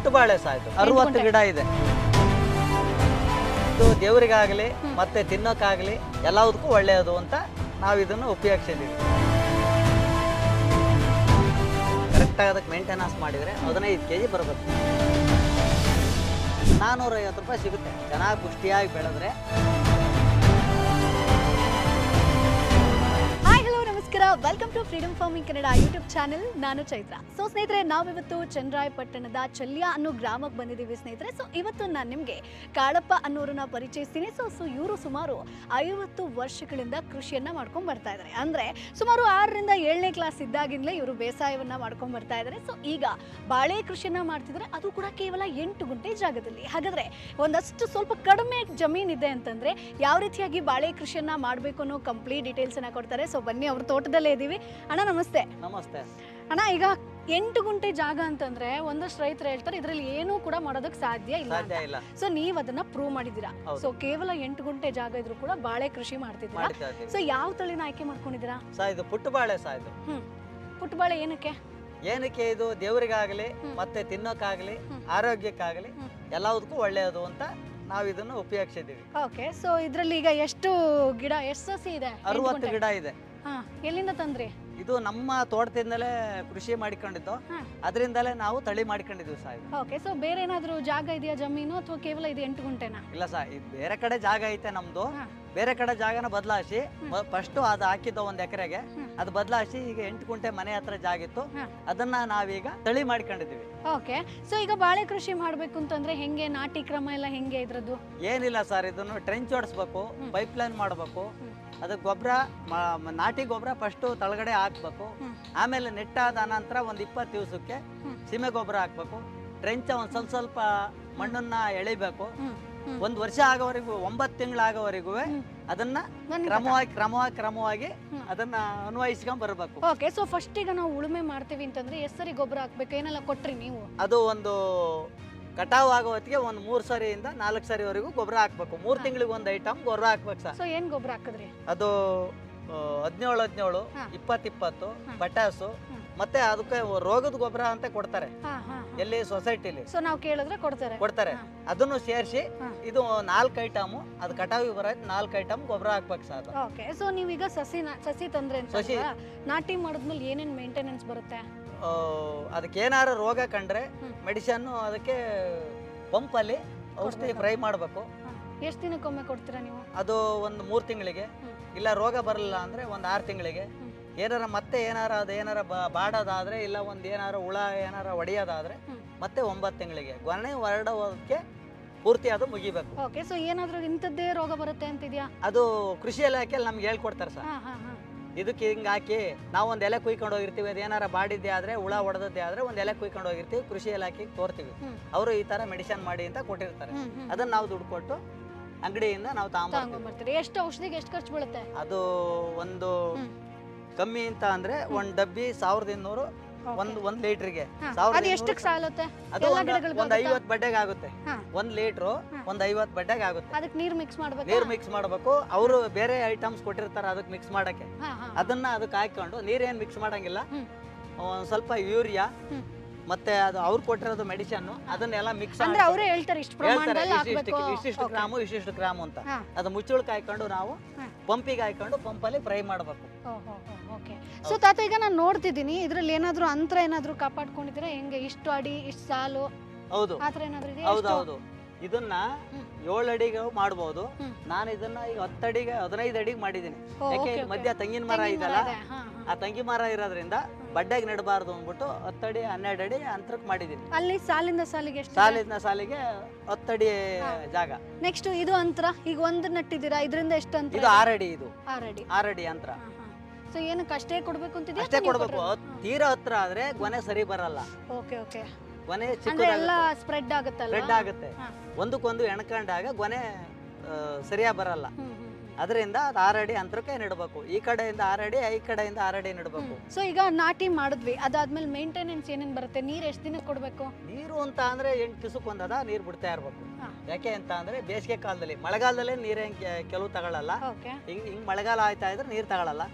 ಪುಟ್ಟ ಬಾಳೆ ಸಾಯ್ತು 60 ಗಿಡ ಇದೆ. ಇದು ದೇವರಿಗಾಗಲಿ ಮತ್ತೆ ತಿನ್ನೋಕ್ಕಾಗಲಿ ಎಲ್ಲದಕ್ಕೂ ಒಳ್ಳೆಯದು ಅಂತ ನಾವು ಇದನ್ನು ಉಪಯೋಗಿಸಿದ್ದೀವಿ. ಕರೆಕ್ಟಾಗಿ ಅದಕ್ಕೆ ಮೇಂಟೆನೆನ್ಸ್ ಮಾಡಿದರೆ 15 kg ಬರಬೇಕು. 450 ರೂಪಾಯಿ ಸಿಗುತ್ತೆ ಚೆನ್ನಾಗಿ ಪುಷ್ಟಿಯಾಗಿ ಬೆಳೆದ್ರೆ. Welcome to freedom farming Kannada YouTube channel. ನಾನು ಚೈತ್ರ. ಸೊ ಸ್ನೇಹಿತರೆ, ನಾವಿವತ್ತು ಚನ್ನರಾಯಪಟ್ಟಣದ ಚಲ್ಯ ಅನ್ನೋ ಗ್ರಾಮಕ್ಕೆ ಬಂದಿದ್ದೀವಿ ಸ್ನೇಹಿತರೆ. ಸೊ ಇವತ್ತು ನಾನು ನಿಮಗೆ ಕಾಳಪ್ಪ ಅನ್ನೋರನ್ನ ಪರಿಚಯಿಸ್ತೀನಿ. ಸೊ ಇವರು ಸುಮಾರು 50 ವರ್ಷಗಳಿಂದ ಕೃಷಿಯನ್ನ ಮಾಡ್ಕೊಂಡು ಬರ್ತಾ ಇದ್ದಾರೆ. ಅಂದ್ರೆ ಸುಮಾರು 6ರಿಂದ 7ನೇ ಕ್ಲಾಸ್ ಇದ್ದಾಗಿಂದಲೇ ಇವರು ಬೇಸಾಯವನ್ನ ಮಾಡ್ಕೊಂಡು ಬರ್ತಾ ಇದ್ದಾರೆ. ಸೊ ಈಗ ಬಾಳೆ ಕೃಷಿಯನ್ನ ಮಾಡ್ತಿದ್ದಾರೆ, ಅದು ಕೂಡ ಕೇವಲ 8 ಗುಂಟೆ ಜಾಗದಲ್ಲಿ. ಹಾಗಾದ್ರೆ ಒಂದಷ್ಟು ಸ್ವಲ್ಪ ಕಡಿಮೆ ಜಮೀನ್ ಇದೆ ಅಂತಂದ್ರೆ ಯಾವ ರೀತಿಯಾಗಿ ಬಾಳೆ ಕೃಷಿಯನ್ನ ಮಾಡಬೇಕು ಅನ್ನೋ ಕಂಪ್ಲೀಟ್ ಡೀಟೇಲ್ಸ್ ಅನ್ನ ಕೊಡ್ತಾರೆ. ಸೊ ಬನ್ನಿ, ಅವ್ರ ತೋಟದಲ್ಲೇ ಇದೀವಿ. ಅಣ್ಣ ನಮಸ್ತೆ. ನಮಸ್ತೆ ಅಣ್ಣ, ಈಗ 8 ಗುಂಟೆ ಜಾಗ ಅಂತಂದ್ರೆ ಒಂದಷ್ಟು ರೈತರು ಹೇಳ್ತಾರೆ ಇದ್ರಲ್ಲಿ ಏನೂ ಕೂಡ ಮಾಡೋದಕ್ಕೆ ಸಾಧ್ಯ ಇಲ್ಲ. ಸೊ ನೀವ್ ಅದನ್ನ ಪ್ರೂವ್ ಮಾಡಿದೀರಾ. ಸೊ ಕೇವಲ 8 ಗುಂಟೆ ಜಾಗ ಇದ್ರು ಕೂಡ ಬಾಳೆ ಕೃಷಿ ಮಾಡ್ತಿದ್ದೀರಾ. ಸೊ ಯಾವ ತಳಿನ ಆಯ್ಕೆ ಮಾಡ್ಕೊಂಡಿದ್ದೀರಾ? ಇದು ಪುಟ್ಟ ಬಾಳೆ ಸಾಯ್ದು. ಪುಟ್ಟ ಬಾಳೆ ಏನಕ್ಕೆ? ಇದು ದೇವರಿಗಾಗಲಿ ಮತ್ತೆ ತಿನ್ನೋಕ್ಕಾಗಲಿ ಆರೋಗ್ಯಕ್ಕಾಗಲಿ ಎಲ್ಲದಕ್ಕೂ ಒಳ್ಳೆಯದು ಅಂತ ನಾವು ಇದನ್ನು ಉಪಯೋಗಿಸಿದ್ದೀವಿ. ಓಕೆ. ಸೊ ಇದ್ರಲ್ಲಿ ಈಗ ಎಷ್ಟು ಗಿಡ, ಎಷ್ಟು ಸಸಿ ಇದೆ? 60 ಗಿಡ ಇದೆ. ಎಲ್ಲಿಂದ ತಂದ್ರಿ? ಇದು ನಮ್ಮ ತೋಟದಿಂದಲೇ ಕೃಷಿ ಮಾಡಿಕೊಂಡಿದ್ದು, ಅದರಿಂದಲೇ ನಾವು ತಳಿ ಮಾಡಿಕೊಂಡಿದ್ವಿ ಸಾಹೇಬ್. ಓಕೆ. ಸೊ ಬೇರೆ ಏನಾದ್ರು ಜಾಗ ಇದೆಯಾ ಜಮೀನು, ಅಥವಾ ಕೇವಲ ಇದು 8 ಗುಂಟೆನಾ? ಇಲ್ಲ ಸರ್, ಇದು ಬೇರೆ ಕಡೆ ಜಾಗ ಐತೆ ನಮ್ದು. ಬೇರೆ ಕಡೆ ಜಾಗನ ಬದಲಾಯಿಸಿ ಫಸ್ಟ್ ಅದು ಹಾಕಿದ್ದು 1 ಎಕರೆಗೆ, ಅದು ಬದಲಾಯಿಸಿ ಈಗ 8 ಗುಂಟೆ ಮನೆ ಹತ್ರ ಜಾಗ ಇತ್ತು, ಅದನ್ನ ನಾವೀಗ ತಳಿ ಮಾಡ್ಕೊಂಡಿದೀವಿ. ಓಕೆ. ಸೊ ಈಗ ಬಾಳೆ ಕೃಷಿ ಮಾಡ್ಬೇಕು ಅಂತಂದ್ರೆ ಹೆಂಗೆ, ನಾಟಿ ಕ್ರಮ ಎಲ್ಲ ಹೆಂಗೆ ಇದ್ರದ್ದು? ಏನಿಲ್ಲ ಸರ್, ಇದನ್ನು ಟ್ರೆಂಚ್ ಹೊಡಿಸ್ಬೇಕು, ಪೈಪ್ ಲೈನ್ ಮಾಡಬೇಕು, ಅದಕ್ಕೆ ಗೊಬ್ಬರ, ನಾಟಿ ಗೊಬ್ಬರ ಫಸ್ಟ್ ತಳಗಡೆ ಹಾಕ್ಬೇಕು, ಆಮೇಲೆ ನೆಟ್ಟಾದ ಅನಂತರ ಒಂದು 20 ದಿವಸಕ್ಕೆ ಸೀಮೆ ಗೊಬ್ಬರ ಹಾಕ್ಬೇಕು, ಟ್ರೆಂಚ್ ಒಂದ್ ಸ್ವಲ್ಪ ಮಣ್ಣನ್ನ ಎಳಿಬೇಕು. 1 ವರ್ಷ ಆಗೋವರೆಗೂ, 9 ತಿಂಗಳಾಗೋವರೆಗೂ ಅದನ್ನ ಕ್ರಮವಾಗಿ ಅದನ್ನ ಅನ್ವಯಿಸ್ಕೊಂಡ್ ಬರ್ಬೇಕು. ಓಕೆ. ಸೊ ಫಸ್ಟ್ ಈಗ ನಾವು ಉಳುಮೆ ಮಾಡ್ತೀವಿ ಅಂತಂದ್ರೆ ಎಷ್ಟು ಸರಿ ಗೊಬ್ಬರ ಹಾಕ್ಬೇಕು, ಏನೆಲ್ಲ ಕೊಟ್ರಿ ನೀವು? ಅದು ಒಂದು ಕಟಾವ್ ಆಗೋ ಹೊತ್ತಿಗೆ ಒಂದು 3 ಸರಿಯಿಂದ 4 ಸರಿವರೆಗೂ ಗೊಬ್ಬರ ಹಾಕ್ಬೇಕು. 3 ತಿಂಗಳಿಗೆ 1 ಐಟಮ್ ಗೊಬ್ಬರ ಹಾಕ್ಬೇಕು ಸರ್. ಸೊ ಏನ್ ಗೊಬ್ಬರ ಹಾಕಿದ್ರಿ? ಅದು 17 20 ಪಟಾಸು, ಮತ್ತೆ ಅದಕ್ಕೆ ರೋಗದ ಗೊಬ್ಬರ ಅಂತ ಕೊಡ್ತಾರೆ ಎಲ್ಲಿ ಸೊಸೈಟಿಲಿ. ಸೊ ನಾವು ಕೇಳಿದ್ರೆ ಕೊಡ್ತಾರೆ. ಅದನ್ನು ಸೇರಿಸಿ ಇದು 4 ಐಟಮ್, ಅದು ಕಟಾವಿಗೆ ಬರೋದು 4 ಐಟಮ್ ಗೊಬ್ಬರ ಹಾಕ್ಬೇಕು ಸರ್. ಓಕೆ. ಸೊ ನೀವೀಗ ಸಸಿ ತಂದ್ರೆ ನಾಟಿ ಮಾಡಿದ್ಮೇಲೆ ಏನೇನ್ ಮೇಂಟೆನೆನ್ಸ್ ಬರುತ್ತೆ? ಅದಕ್ಕೆ ಏನಾರು ರೋಗ ಕಂಡ್ರೆ ಮೆಡಿಸಿನ್, ಅದಕ್ಕೆ ಪಂಪಲ್ಲಿ ಔಷಧಿ ಫ್ರೈ ಮಾಡಬೇಕು. ಎಷ್ಟು ದಿನಕ್ಕೊಮ್ಮೆ ಕೊಡ್ತೀರಾ ನೀವು? ಅದು ಒಂದು 3 ತಿಂಗಳಿಗೆ, ಇಲ್ಲ ರೋಗ ಬರಲಿಲ್ಲ ಅಂದ್ರೆ ಒಂದು 6 ತಿಂಗಳಿಗೆ. ಏನಾರ ಅದೇನಾರ ಬಾಡೋದಾದ್ರೆ, ಇಲ್ಲ ಒಂದು ಏನಾರ ಹುಳ ಏನಾರ ಹೊಡೆಯೋದಾದ್ರೆ ಮತ್ತೆ 9 ತಿಂಗಳಿಗೆ. ಕೊನೆ ಹೊರಡೋದಕ್ಕೆ ಪೂರ್ತಿ ಅದು ಮುಗಿಬೇಕು. ಓಕೆ. ಸೊ ಏನಾದ್ರೂ ಇಂಥದ್ದೇ ರೋಗ ಬರುತ್ತೆ ಅಂತಿದ್ಯಾ? ಅದು ಕೃಷಿ ಇಲಾಖೆಯಲ್ಲಿ ನಮ್ಗೆ ಹೇಳ್ಕೊಡ್ತಾರೆ ಸರ್. ಇದಕ್ಕೆ ಹಿಂಗ್ ಹಾಕಿ ನಾವು ಒಂದು ಎಲೆ ಕುಯ್ಕೊಂಡು ಹೋಗಿರ್ತೀವಿ, ಅದೇನಾರ ಬಾಡಿದ್ದೆ ಆದ್ರೆ, ಹುಳ ಹೊಡೆದದ್ದೇ ಆದ್ರೆ ಒಂದು ಎಲೆ ಕುಯ್ಕೊಂಡು ಹೋಗಿರ್ತೀವಿ, ಕೃಷಿ ಇಲಾಖೆಗೆ ತೋರ್ತೀವಿ. ಅವರು ಈ ತರ ಮೆಡಿಸಿನ್ ಮಾಡಿ ಅಂತ ಕೊಟ್ಟಿರ್ತಾರೆ. ಅದನ್ನ ನಾವು ದುಡ್ಡು ಕೊಟ್ಟು ಅಂಗಡಿಯಿಂದ ನಾವು ತಗೊಂಡ್ಬರ್ತೀವಿ. ಎಷ್ಟು ಔಷಧಿಗೆ ಎಷ್ಟು ಖರ್ಚು ಬೀಳುತ್ತೆ? ಅದು ಒಂದು ಕಮ್ಮಿ ಅಂತ ಅಂದ್ರೆ 1 ಡಬ್ಬಿ 1200, ಒಂದ್ ಲೀಟರ್ಗೆ 1000. ಅದು ಒಂದು 50 ಬಡ್ಡೆಗೆ ಆಗುತ್ತೆ. 1 ಲೀಟರ್ ಒಂದು 50 ಬಡ್ಡೆಗೆ ಆಗುತ್ತೆ. ಅದಕ್ಕೆ ನೀರು ಮಿಕ್ಸ್ ಮಾಡಬೇಕು. ಅವರು ಬೇರೆ ಐಟಮ್ಸ್ ಕೊಟ್ಟಿರ್ತಾರೆ ಅದಕ್ಕೆ ಮಿಕ್ಸ್ ಮಾಡಕ್ಕೆ. ಅದನ್ನ ಅದಕ್ಕೆ ಹಾಕೊಂಡು, ನೀರೇನ್ ಮಿಕ್ಸ್ ಮಾಡಂಗಿಲ್ಲ. ಒಂದ್ ಸ್ವಲ್ಪ ಯೂರಿಯಾ ಮತ್ತೆ ಅದು ಅವ್ರು ಕೊಟ್ಟಿರೋದು ಮೆಡಿಸಿನ್, ಅದನ್ನೆಲ್ಲ ಮಿಕ್ಸ್ ಅಂದ್ರೆ ಅವರೇ ಹೇಳ್ತಾರೆ ಇಷ್ಟಿಷ್ಟು ಗ್ರಾಮು ಅಂತ. ಅದು ಮುಚ್ಚುಳಕ್ಕೆ ಹಾಕೊಂಡು ನಾವು ಪಂಪಿಗೆ ಹಾಕೊಂಡು ಪಂಪಲ್ಲಿ ಫ್ರೈ ಮಾಡಬೇಕು. ಸೊ ತಾತ, ಈಗ ನಾನು ನೋಡ್ತಿದ್ದೀನಿ ಇದ್ರಲ್ಲಿ ಏನಾದ್ರು ಅಂತರ ಏನಾದ್ರು ಕಾಪಾಡ್ಕೊಂಡಿದ್ದೀರಾ ಹೆಂಗೆ? ಇಷ್ಟು ಅಡಿ, ಇಷ್ಟು ಸಾಲು, ಹೌದು, ಆತರ ಏನಾದ್ರು ಇದೆ? ಹೌದು. ಇದನ್ನ 7 ಅಡಿಗೆ ಮಾಡಬಹುದು. ನಾನು ಇದನ್ನ ಈಗ 10 ಅಡಿಗೆ 15 ಅಡಿಗೆ ಮಾಡಿದೀನಿ. ಯಾಕೆ ಮಧ್ಯ ತೆಂಗಿನ ಮರ ಇದಲ್ಲ, ಆ ತೆಂಗಿನ ಮರ ಇರೋದ್ರಿಂದ ಬಡ್ಡೆಗೆ ನೆಡಬಾರ್ದು ಅಂದ್ಬಿಟ್ಟು 10 ಅಡಿ 12 ಅಡಿ ಅಂತರಕ್ಕೆ ಮಾಡಿದೀನಿ. ಅಲ್ಲಿ ಸಾಲಿಂದ ಸಾಲಿಗೆ ಸಾಲಿಗೆ 10 ಅಡಿ ಜಾಗ. ನೆಕ್ಸ್ಟ್ ಇದು ಅಂತರ ಈಗ ಒಂದು ನಟ್ಟಿದ್ದೀರಾ, ಇದರಿಂದ ಎಷ್ಟು ಅಂತರ? ಇದು 6 ಅಡಿ. ಇದು 6 ಅಡಿ ಅಂತರ. ಸೊ ಏನಕ್ಕೆ ಅಷ್ಟೇ ಕೊಡ್ಬೇಕು ಅಂತಿದ್ಯಾ? ಅಷ್ಟೇ ಕೊಡ್ಬೇಕು. ತೀರಾ ಹತ್ರ ಆದ್ರೆ ಗೊನೆ ಸರಿ ಬರಲ್ಲ. ಓಕೆ. ಗೊನೆ ಸ್ಪ್ರೆಡ್ ಆಗುತ್ತೆ. ಒಂದಕ್ಕೊಂದು ಎಣ್ಕೊಂಡಾಗ ಗೊನೆ ಸರಿಯಾಗಿ ಬರಲ್ಲ. ಅದರಿಂದ ಅದು 6 ಅಡಿ ಅಂತರಕ್ಕೆ ನೆಡಬೇಕು. ಈ ಕಡೆಯಿಂದ 6 ಅಡಿ, ಈ ಕಡೆಯಿಂದ 6 ಅಡಿ ನೆಡಬೇಕು. ಸೊ ಈಗ ನಾಟಿ ಮಾಡಿದ್ವಿ, ಅದಾದ್ಮೇಲೆ ಮೇಂಟೆನೆನ್ಸ್ ಏನೇನ್ ಬರುತ್ತೆ? ನೀರ್ ಎಷ್ಟು ದಿನಕ್ಕೆ ಕೊಡ್ಬೇಕು? ನೀರು ಅಂತ ಅಂದ್ರೆ 8 ದಿವಸಕ್ಕೊಂದದ ನೀರ್ ಬಿಡ್ತಾ ಇರ್ಬೇಕು. ಯಾಕೆ ಅಂತ ಅಂದ್ರೆ ಬೇಸಿಗೆ ಕಾಲದಲ್ಲಿ, ಮಳೆಗಾಲದಲ್ಲೇ ನೀರೇನ್ ಕೆಲವು ತಗೊಳ್ಳಲ್ಲ. ಹಿಂಗ್ ಮಳೆಗಾಲ ಆಯ್ತಾ ಇದ್ರೆ ನೀರ್ ತಗೊಳ್ಳಲ್ಲ.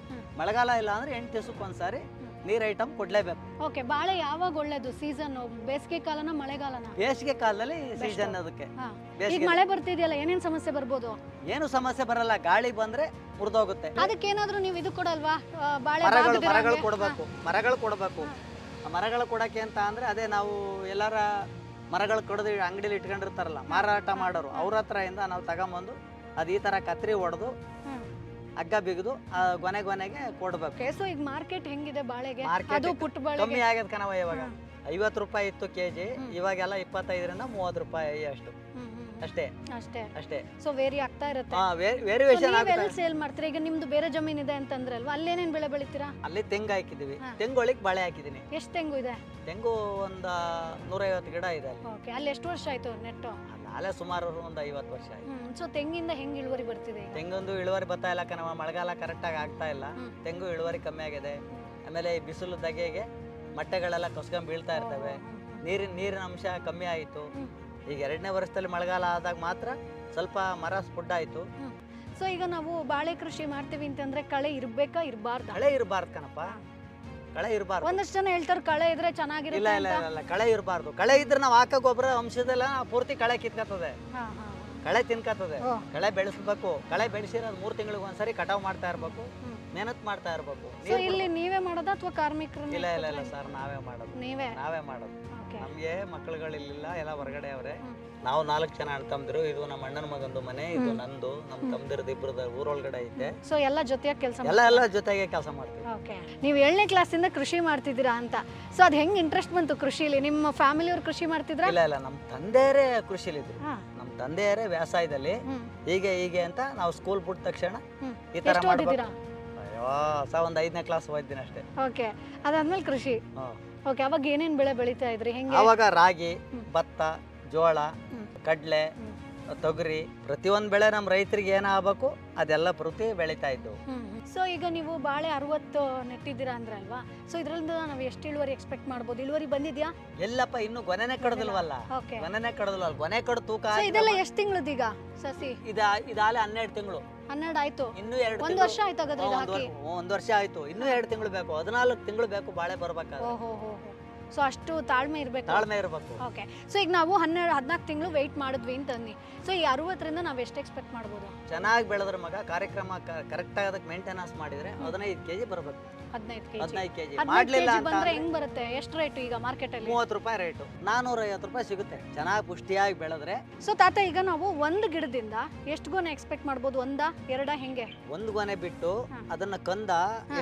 ಮಳೆಗಾಲ ಇಲ್ಲ ಅಂದ್ರೆ 8 ದಿವಸಕ್ಕೊಂದ್ಸಾರಿ ನೀರ್ ಐಟಮ್ ಕೊಡ್ಲೇಬೇಕು. ಓಕೆ, ಬಾಳೆ ಯಾವಾಗ ಒಳ್ಳೇದು ಸೀಸನ್? ಬೇಸಿಗೆ ಕಾಲನ ಮಳೆಗಾಲನ? ಬೇಸಿಗೆ ಕಾಲದಲ್ಲಿ ಸೀಸನ್ ಅದಕ್ಕೆ. ಈಗ ಮಳೆ ಬರ್ತಿದೆಯಲ್ಲ, ಏನೇನ್ ಸಮಸ್ಯೆ ಬರ್ಬೋದು? ಏನು ಸಮಸ್ಯೆ ಬರಲ್ಲ, ಗಾಳಿ ಬಂದ್ರೆ ಮುರಿದೋಗುತ್ತೆ. ಅದಕ್ಕೆ ಏನಾದ್ರೂ ನೀವು ಇದು ಕೊಡಲ್ವಾ? ಬಾಳೆ ಮರಗಳು ಕೊಡಬೇಕು, ಮರಗಳು ಕೊಡಬೇಕು. ಮರಗಳು ಕೊಡಕ್ಕೆ ಅಂತ ಅಂದ್ರೆ ಅದೇ ನಾವು ಎಲ್ಲಾರ ಮರಗಳು ಕಡ್ದು ಅಂಗಡಿಲಿ ಇಟ್ಕೊಂಡಿರ್ತಾರಲ್ಲ ಮಾರಾಟ ಮಾಡೋರು, ಅವ್ರ ಹತ್ರ ಇಂದ ನಾವು ತಗೊಂಬಂದು ಅದು ಈ ತರ ಕತ್ರಿ ಹೊಡೆದು ಹಗ್ಗ ಬಿಗಿದು ಗೊನೆಗೆ ಕೊಡ್ಬೇಕು. ಸೊ ಈಗ ಮಾರ್ಕೆಟ್ ಹೆಂಗಿದೆ ಬಾಳೆಗೆ? ಮಾರ್ಕೆಟ್ ಅದು ಪುಟ್ಟ ಬಾಳೆ ಕಮ್ಮಿ ಆಗದ ಕಣವ. ಇವಾಗ 50 ರೂಪಾಯಿ ಇತ್ತು ಕೆಜಿ, ಇವಾಗೆಲ್ಲ 25ರಿಂದ 30 ರೂಪಾಯಿ ಅಷ್ಟು ಅಷ್ಟೇ ಅಷ್ಟೇ ಅಷ್ಟೇ. ಸೊ ವೇರಿ ಆಗ್ತಾ ಇರುತ್ತೆ. ವೇರಿಯೇಷನ್ ಎಲ್ಲಿ ಸೇಲ್ ಮಾಡ್ತೀರಾ? ಈಗ ನಿಮ್ದು ಬೇರೆ ಜಮೀನ್ ಇದೆ ಅಂತಂದ್ರಲ್ವಾ, ಅಲ್ಲೇನೇನ್ ಬೆಳೆ ಬೆಳಿತೀರಾ? ಅಲ್ಲಿ ತೆಂಗು ಹಾಕಿದೀವಿ, ತೆಂಗೊಳಿಗೆ ಬಾಳೆ ಹಾಕಿದೀನಿ. ಎಷ್ಟು ತೆಂಗು ಇದೆ? ತೆಂಗು ಒಂದ 150 ಗಿಡ ಇದೆ ಅಲ್ಲಿ. ಓಕೆ, ಅಲ್ಲಿ ಎಷ್ಟು ವರ್ಷ ಆಯ್ತು ನೆಟ್ಟು? ಅಲ್ಲೇ ಸುಮಾರು ಒಂದು 50 ವರ್ಷ ಆಯ್ತು. ಸೊ ತೆಂಗಿಂದ ಹೆಂಗ್ ಇಳುವರಿ ಬರ್ತಿದೆ? ತೆಂಗೊಂದು ಇಳುವರಿ ಬರ್ತಾ ಇಲ್ಲ ಕಣವ, ಮಳೆಗಾಲ ಕರೆಕ್ಟ್ ಆಗಿ ಆಗ್ತಾ ಇಲ್ಲ, ತೆಂಗು ಇಳುವರಿ ಕಮ್ಮಿ ಆಗಿದೆ. ಆಮೇಲೆ ಈ ಬಿಸಿಲು ದಗೆಗೆ ಮೊಟ್ಟೆಗಳೆಲ್ಲ ಕಸ್ಕೊಂಡ್ ಬೀಳ್ತಾ ಇರ್ತವೆ, ನೀರಿನ ಅಂಶ ಕಮ್ಮಿ ಆಯಿತು. ಈಗ 2ನೇ ವರ್ಷದಲ್ಲಿ ಮಳೆಗಾಲ ಆದಾಗ ಮಾತ್ರ ಸ್ವಲ್ಪ ಮರ ಸ್ಫುಡ್ ಆಯ್ತು. ಸೊ ಈಗ ನಾವು ಬಾಳೆ ಕೃಷಿ ಮಾಡ್ತೀವಿ ಅಂತಂದ್ರೆ ಕಳೆ ಇರ್ಬೇಕಾ ಇರಬಾರ್ದು? ಕಳೆ ಇರಬಾರ್ದು ಕಣಪ್ಪ, ಕಳೆ ಇರಬಾರ್ದು. ಒಂದಷ್ಟು ಜನ ಹೇಳ್ತಾರೆ ಕಳೆ ಇದ್ರೆ ಚೆನ್ನಾಗಿರುತ್ತೆ. ಇಲ್ಲ ಇಲ್ಲ ಇಲ್ಲ, ಕಳೆ ಇರಬಾರ್ದು. ಕಳೆ ಇದ್ರೆ ನಾವು ಹಾಕೋ ಗೊಬ್ಬರ ಅಂಶದೆಲ್ಲ ಪೂರ್ತಿ ಕಳೆ ಕಿತ್ಕತ್ತದೆ, ಕಳೆ ತಿನ್ಕತ್ತದೆ. ಕಳೆ ಬೆಳೆಸ್ಬೇಕು, ಕಳೆ ಬೆಳೆಸಿರೋದು 3 ತಿಂಗಳಿಗೆ ಒಂದ್ಸರಿ ಕಟಾವ್ ಮಾಡ್ತಾ ಇರ್ಬೇಕು, ಮೆಹನತ್ ಮಾಡ್ತಾ ಇರ್ಬೇಕು. ಇಲ್ಲಿ ನೀವೇ ಮಾಡೋದಾ ಅಥವಾ ಕಾರ್ಮಿಕರು? ಇಲ್ಲ ಇಲ್ಲ ಇಲ್ಲ ಸರ್, ನಾವೇ ಮಾಡೋದು. ನಾವೇ ಮಾಡೋದು. ನಮ್ಗೆ ಮಕ್ಕಳುಗಳಿಲ್ಲ, ಎಲ್ಲ ಹೊರಗಡೆ ಅವ್ರೆ. ನಾವು 4 ಜನ ಅಣ್ಣ ತಮ್ಮದಿರು. ಇದು ನಮ್ಮ ಅಣ್ಣನ ಮಗಂದು ಮನೆ, ಇದು ನಂದು, ನಮ್ಮ ತಮ್ಮದಿರದು ಇಬ್ಬರದ ಊರೊಳಗಡೆ ಐತೆ. ಸೊ ಎಲ್ಲ ಜೊತೆಯಾಗಿ ಕೆಲಸ ಎಲ್ಲ ಜೊತೆಗೆ ಕೆಲಸ ಮಾಡ್ತೀವಿ. ಓಕೆ, ನೀವು 7ನೇ ಕ್ಲಾಸಿಂದ ಕೃಷಿ ಮಾಡ್ತಿದ್ದೀರಾ ಅಂತ. ಸೊ ಅದು ಹೆಂಗ್ ಇಂಟ್ರೆಸ್ಟ್ ಬಂತು ಕೃಷಿಲಿ? ನಿಮ್ಮ ಫ್ಯಾಮಿಲಿ ಅವ್ರು ಕೃಷಿ ಮಾಡ್ತಿದ್ರಾ? ಇಲ್ಲ ಇಲ್ಲ, ನಮ್ಮ ತಂದೆಯರೇ ಕೃಷಿಲಿದ್ರು. ನಮ್ಮ ತಂದೆಯರೇ ವ್ಯವಸಾಯದಲ್ಲಿ ಹೀಗೆ ಅಂತ ನಾವು ಸ್ಕೂಲ್ ಬಿಟ್ಟ ತಕ್ಷಣ ಈ ತರ ಮಾಡ್ಬೇಕು. ಅಯ್ಯೋ ಒಂದು 5ನೇ ಕ್ಲಾಸ್ ಓದಿದ್ದೀನಿ ಅಷ್ಟೇ. ಓಕೆ, ಅದಾದ್ಮೇಲೆ ಕೃಷಿ. ಓಕೆ, ಅವಾಗ ಏನೇನ್ ಬೆಳೆ ಬೆಳೀತಾ ಇದ್ರಿ? ಹೆಂಗೆ? ಅವಾಗ ರಾಗಿ, ಭತ್ತ, ಜೋಳ, ಕಡ್ಲೆ, ತೊಗರಿ, ಪ್ರತಿಯೊಂದು ಬೆಳೆ ನಮ್ಮ ರೈತರಿಗೆ ಏನಾಗಬೇಕು ಅದೆಲ್ಲ ಪ್ರತಿ ಬೆಳೀತಾ ಇದ್ದು. ಸೊ ಈಗ ನೀವು ಬಾಳೆ 60 ನೆಟ್ಟಿದ್ದೀರಾ ಅಂದ್ರಲ್ವಾ? ಸೊ ಇದರಿಂದ ನಾವು ಎಷ್ಟು ಇಳುವರಿ ಎಕ್ಸ್ಪೆಕ್ಟ್ ಮಾಡ್ಬೋದು? ಇಳುವರಿ ಬಂದಿದ್ಯಾ? ಎಲ್ಲಪ್ಪ, ಇನ್ನು ಗೊನೆನೆ ಕಡ್ದಿಲ್ವಲ್ಲ. ಗೊನೆನೆ ಕಡ್ದಿಲ್ವಲ್ಲ, ಗೊನೆ ಕಡ್ ತೂಕ. ಇದೆಲ್ಲ ಎಷ್ಟು ತಿಂಗಳದೀಗ ಸಸಿ? ಇದಾಲೆ 12 ತಿಂಗಳು. 12 ಆಯ್ತು. ಇನ್ನು 2 1 ವರ್ಷ ಆಯ್ತು ಹಾಗಾದ್ರೆ ಇದು ಹಾಕಿ? 1 ವರ್ಷ ಆಯ್ತು. ಇನ್ನು 2 ತಿಂಗಳು ಬೇಕು, 14 ತಿಂಗಳು ಬೇಕು ಬಾಳೆ ಬರ್ಬೇಕಾದ್ರೆ. ಸೊ ಅಷ್ಟು ತಾಳ್ಮೆ ಇರಬೇಕು. ಓಕೆ, ಸೊ ಈಗ ನಾವು 14 ತಿಂಗಳು ವೆಯ್ಟ್ ಮಾಡಿದ್ವಿ ಅಂತಂದು. ಸೊ ಈ 60ರಿಂದ ನಾವು ಎಷ್ಟು ಎಕ್ಸ್ಪೆಕ್ಟ್ ಮಾಡ್ಬೋದು? ಚೆನ್ನಾಗಿ ಬೆಳೆದ್ರೆ ಮಗ, ಕಾರ್ಯಕ್ರಮ ಕರೆಕ್ಟ್ ಆಗಿ ಅದಕ್ಕೆ ಮೇಂಟೆನೆನ್ಸ್ ಮಾಡಿದ್ರೆ 15 ಕೆಜಿ ಬರಬೇಕು. 15 ಕೆಜಿ ಮಾಡ್ಲಿಲ್ಲ ಬಂದ್ರೆ ಹೆಂಗ್ ಬರುತ್ತೆ? ಎಷ್ಟು ರೇಟ್ ಈಗ ಮಾರ್ಕೆಟ್ ಅಲ್ಲಿ? 30 ರೂಪಾಯಿ ರೇಟು, 450 ರೂಪಾಯಿ ಸಿಗುತ್ತೆ ಚೆನ್ನಾಗಿ ಪುಷ್ಟಿಯಾಗಿ ಬೆಳೆದ್ರೆ. ಸೊ ತಾತ, ಈಗ ನಾವು ಒಂದು ಗಿಡದಿಂದ ಎಷ್ಟು ಗೊನೆ ಎಕ್ಸ್ಪೆಕ್ಟ್ ಮಾಡ್ಬೋದು? 1, 2 ಹೆಂಗೆ? ಒಂದು ಗೊನೆ ಬಿಟ್ಟು ಅದನ್ನ ಕಂದ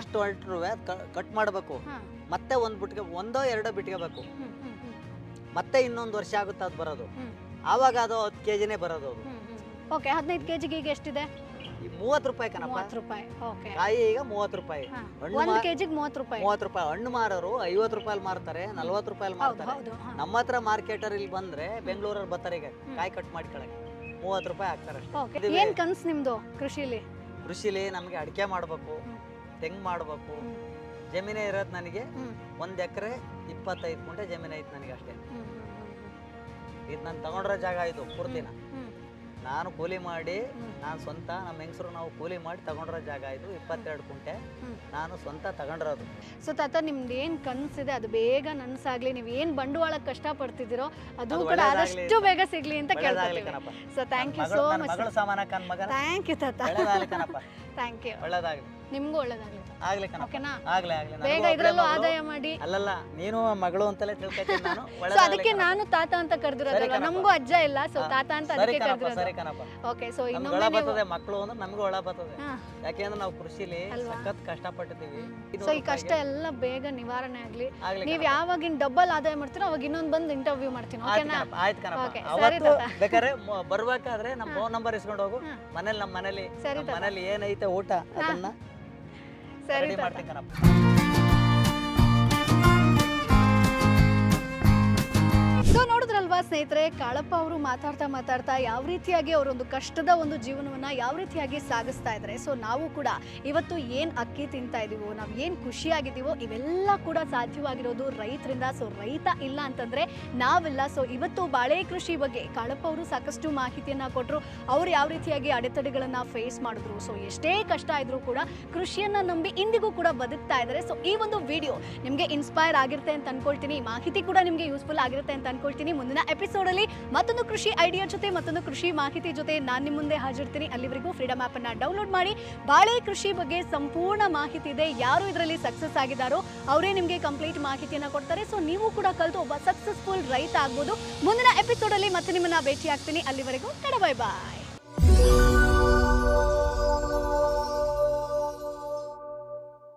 ಎಷ್ಟು ಹೊರಟ್ರು ಕಟ್ ಮಾಡಬೇಕು, ಮತ್ತೆ ಒಂದು ಬಿಟ್ಗೆ 1, 2 ಬಿಟ್ಕೋಬೇಕು, ಮತ್ತೆ ಇನ್ನೊಂದು ವರ್ಷ ಆಗುತ್ತೆ ಅದು ಬರೋದು. ಆವಾಗ ಅದು 10 ಕೆಜಿನೇ ಬರೋದು ಅದು. ಓಕೆ, 15 ಕೆಜಿಗೆ ಈಗ ಎಷ್ಟಿದೆ? 30 ರೂಪಾಯಿ ಕಣಪ್ಪ. 30 ರೂಪಾಯಿ. ಓಕೆ, ಕಾಯಿ ಈಗ 30 ರೂಪಾಯಿ, 1 ಕೆಜಿಗೆ 30 ರೂಪಾಯಿ. 30 ರೂಪಾಯಿ. ಹಣ್ಣು ಮಾರೋರು 50 ರೂಪಾಯಿ ಮಾರ್ತಾರೆ, 40 ರೂಪಾಯಿ ಮಾರ್ತಾರೆ. ನಮ್ಮ ಹತ್ರ ಮಾರ್ಕೆಟರ್ ಇಲ್ಲಿ ಬಂದ್ರೆ ಬೆಂಗಳೂರಲ್ಲಿ ಬರ್ತಾರೆ, ಈಗ ಕಾಯಿ ಕಟ್ ಮಾಡ್ಕೊಳಕ್ಕೆ 30 ರೂಪಾಯಿ ಹಾಕ್ತಾರೆ ಅಷ್ಟೇ. ಏನ್ ಕನ್ಸ್ ನಿಮ್ದು ಕೃಷಿಲಿ? ಕೃಷಿಲಿ ನಮ್ಗೆ ಅಡಿಕೆ ಮಾಡ್ಬೇಕು, ತೆಂಗು ಮಾಡ್ಬೇಕು. ಜಮೀನೇ ಇರೋದು ನನಗೆ 1 ಎಕರೆ 25 ಗುಂಟೆ ಜಮೀನು ಐತೆ ನನಗೆ ಅಷ್ಟೇ. ಇದು ನಾನು ತಗೊಂಡಿರೋ ಜಾಗ, ಇದು ಪೂರ್ತಿನ ನಾನು ಕೂಲಿ ಮಾಡಿ, ನಾನು ಸ್ವಂತ, ನಮ್ಮ ಹೆಂಗಸರು ನಾವು ಕೂಲಿ ಮಾಡಿ ತಗೊಂಡಿರೋ ಜಾಗ. ಇದು 22 ಗುಂಟೆ ನಾನು ಸ್ವಂತ ತಗೊಂಡಿರೋದು. ಸೊ ತಾತ, ನಿಮ್ದು ಏನ್ ಕನ್ಸಿದೆ ಅದು ಬೇಗ ನನ್ಸಾಗ್ಲಿ. ನೀವು ಏನ್ ಬಂಡವಾಳ ಕಷ್ಟ ಪಡ್ತಿದ್ದೀರೋ ಅದು ಕೂಡ ಆದಷ್ಟು ಬೇಗ ಸಿಗ್ಲಿ ಅಂತ ಕೇಳ್ತೀವಿ. So thank you so much. Thank you ತಾತ. Thank you. ಒಳ್ಳೆದಾಗ್ಲಿ, ನಿಮ್ಗೂ ಒಳ್ಳೆದಾಗ್ಲಿ. ಆಗ್ಲಿ ಕಣಪ್ಪ. ಓಕೆನಾ? ಆಗ್ಲಿ. ಬೇಗ ಇದ್ರಲ್ಲೂ ಆದಾಯ ಮಾಡಿ. ಅಲ್ಲಲ್ಲ, ನೀನು ಮಗಳು ಅಂತಲೇ ತಿಳ್ಕೊತೀನಿ ನಾನು. ಸೊ ಅದಕ್ಕೆ ನಾನು ತಾತ ಅಂತ ಕರೆದಿರೋದಲ್ಲ, ನಮಗೂ ಅಜ್ಜ ಇಲ್ಲ, ಸೊ ತಾತ ಅಂತ ಅದಕ್ಕೆ ಕರೆದಿರೋದು. ಓಕೆ, ಸೊ ಇನ್ನೊಮ್ಮೆ ಬರ್ತದೆ ಮಕ್ಕಳು ಅಂದ್ರೆ ನಮಗೂ ಒಳ ಬರ್ತದೆ, ಯಾಕೆಂದ್ರೆ ನಾವು ಕೃಷಿಲಿ ಸಖತ್ ಕಷ್ಟಪಟ್ಟಿದ್ದೀವಿ. ಸೊ ಈ ಕಷ್ಟ ಎಲ್ಲ ಬೇಗ ನಿವಾರಣೆ ಆಗ್ಲಿ. ನೀವ್ ಯಾವಾಗಿನ ಡಬಲ್ ಆದಾಯ ಮಾಡ್ತೀರೋ ಅವಾಗ ಇನ್ನೊಂದ್ ಬಂದು ಇಂಟರ್ವ್ಯೂ ಮಾಡ್ತೀನಿ. ಓಕೆನಾ? ಆಯ್ತು ಕಣಪ್ಪ. ಅವತ್ತು ಬೇಕಾದ್ರೆ ಬರ್ಬೇಕಾದ್ರೆ ನಮ್ಮ ಫೋನ್ ನಂಬರ್ ಇಸ್ಕೊಂಡು ಹೋಗು. ಮನೇಲಿ ನಮ್ಮ ಮನೇಲಿ ಏನೈತೆ ಊಟ ಅದನ್ನ ಸರಿ ಮಾಡ್ತೀನಿ ಕಣಪ್ಪ. ಸೊ ನೋಡಿದ್ರಲ್ವಾ ಸ್ನೇಹಿತರೆ, ಕಾಳಪ್ಪ ಅವರು ಮಾತಾಡ್ತಾ ಯಾವ ರೀತಿಯಾಗಿ ಅವರೊಂದು ಕಷ್ಟದ ಒಂದು ಜೀವನವನ್ನ ಯಾವ ರೀತಿಯಾಗಿ ಸಾಗಿಸ್ತಾ ಇದ್ದಾರೆ. ಸೊ ನಾವು ಕೂಡ ಇವತ್ತು ಏನು ಅಕ್ಕಿ ತಿಂತಾ ಇದೀವೋ, ನಾವು ಏನು ಖುಷಿಯಾಗಿದ್ದೀವೋ ಇವೆಲ್ಲ ಕೂಡ ಸಾಧ್ಯವಾಗಿರೋದು ರೈತರಿಂದ. ಸೊ ರೈತ ಇಲ್ಲ ಅಂತಂದ್ರೆ ನಾವಿಲ್ಲ. ಸೊ ಇವತ್ತು ಬಾಳೆ ಕೃಷಿ ಬಗ್ಗೆ ಕಾಳಪ್ಪ ಅವರು ಸಾಕಷ್ಟು ಮಾಹಿತಿಯನ್ನ ಕೊಟ್ಟರು. ಅವ್ರು ಯಾವ ರೀತಿಯಾಗಿ ಅಡೆತಡೆಗಳನ್ನ ಫೇಸ್ ಮಾಡಿದ್ರು. ಸೊ ಎಷ್ಟೇ ಕಷ್ಟ ಇದ್ರೂ ಕೂಡ ಕೃಷಿಯನ್ನ ನಂಬಿ ಇಂದಿಗೂ ಕೂಡ ಬದುಕ್ತಾ ಇದ್ದಾರೆ. ಸೊ ಈ ಒಂದು ವಿಡಿಯೋ ನಿಮಗೆ ಇನ್ಸ್ಪೈರ್ ಆಗಿರುತ್ತೆ ಅಂತ ಅನ್ಕೊಳ್ತೀನಿ. ಈ ಮಾಹಿತಿ ಕೂಡ ನಿಮಗೆ ಯೂಸ್ಫುಲ್ ಆಗಿರುತ್ತೆ ಅಂತ ಅನ್ಕೊಳ್ತೀನಿ. ಮುಂದಿನ ಎಪಿಸೋಡ್ ಅಲ್ಲಿ ಮತ್ತೊಂದು ಕೃಷಿ ಐಡಿಯಾ ಜೊತೆ, ಮತ್ತೊಂದು ಕೃಷಿ ಮಾಹಿತಿ ಜೊತೆ ನಾನು ನಿಮ್ಮ ಮುಂದೆ ಹಾಜರಿರ್ತೀನಿ. ಅಲ್ಲಿವರೆಗೂ ಫ್ರೀಡಮ್ ಆಪ್ ಅನ್ನ ಡೌನ್ಲೋಡ್ ಮಾಡಿ. ಬಾಳೆ ಕೃಷಿ ಬಗ್ಗೆ ಸಂಪೂರ್ಣ ಮಾಹಿತಿ ಇದೆ. ಯಾರು ಇದರಲ್ಲಿ ಸಕ್ಸಸ್ ಆಗಿದ್ದಾರೋ ಅವರೇ ನಿಮಗೆ ಕಂಪ್ಲೀಟ್ ಮಾಹಿತಿಯನ್ನ ಕೊಡ್ತಾರೆ. ಸೊ ನೀವು ಕೂಡ ಕಲಿತು ಒಬ್ಬ ಸಕ್ಸಸ್ಫುಲ್ ರೈತ ಆಗ್ಬೋದು. ಮುಂದಿನ ಎಪಿಸೋಡ್ ಅಲ್ಲಿ ಮತ್ತೆ ನಿಮ್ಮನ್ನ ಭೇಟಿ ಆಗ್ತೀನಿ. ಅಲ್ಲಿವರೆಗೂ ಬೈ ಬಾಯ್.